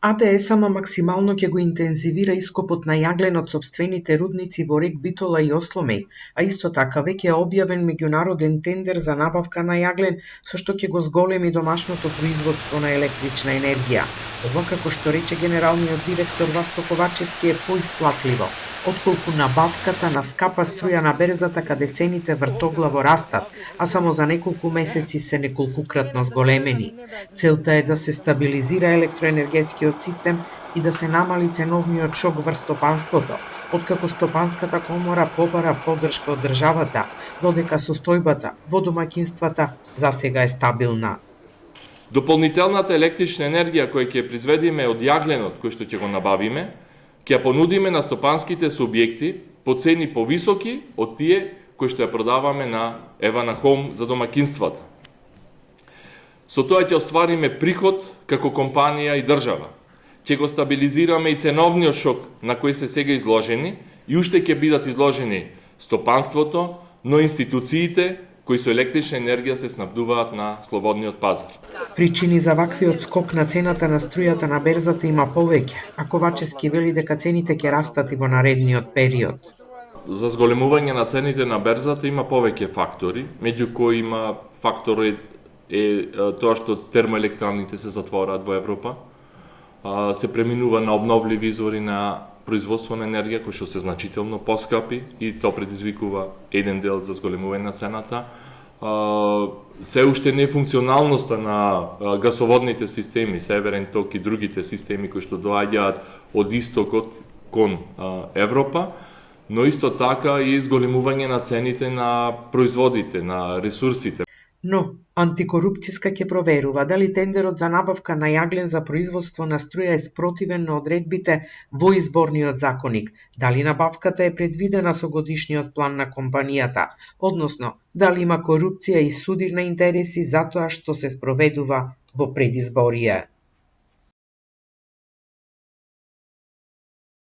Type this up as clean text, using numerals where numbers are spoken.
АДС-ама максимално ќе го интензивира ископот на јаглен од сопствените рудници во рек Битола и Осломеј, а исто така веќе е објавен меѓународен тендер за набавка на јаглен, со што ќе го зголеми домашното производство на електрична енергија. Ова, како што рече генералниот директор Васко Ковачевски, е поисплатливо отколку набавката на скапа струја на берзата каде цените вртоглаво растат, а само за неколку месеци се неколкукратно зголемени. Целта е да се стабилизира електроенергетскиот систем и да се намали ценовниот шок врз стопанството, откако Стопанската комора побара поддршка од државата, додека состојбата во домаќинствата засега е стабилна. Дополнителната електрична енергија која ќе произведиме од јагленот кој што ќе го набавиме, ќе ја понудиме на стопанските субјекти по цени повисоки од тие кои што ја продаваме на Евана Хом за домаќинствата. Со тоа ќе оствариме приход како компанија и држава. Ќе го стабилизираме и ценовниот шок на кој се сега изложени и уште ќе бидат изложени стопанството, но институциите кои со електрична енергија се снабдуваат на слободниот пазар. Причини за ваквиот скок на цената на струјата на берзата има повеќе, а Ковачевски вели дека цените ќе растат и во наредниот период. За зголемување на цените на берзата има повеќе фактори, меѓу кои има фактор тоа што термоелектраните се затвораат во Европа, се преминува на обновливи извори на производство на енергија кои што се значително поскапи и тоа предизвикува еден дел за зголемување на цената. Се уште нефункционалноста на гасоводните системи, Северен ток и другите системи кои што доаѓаат од истокот кон Европа, но исто така и зголемување на цените на производите, на ресурсите. Но, антикорупцијска ќе проверува дали тендерот за набавка на јаглен за производство на струја е спротивен на одредбите во изборниот законник, дали набавката е предвидена со годишниот план на компанијата, односно дали има корупција и судир на интереси затоа што се спроведува во предизборие.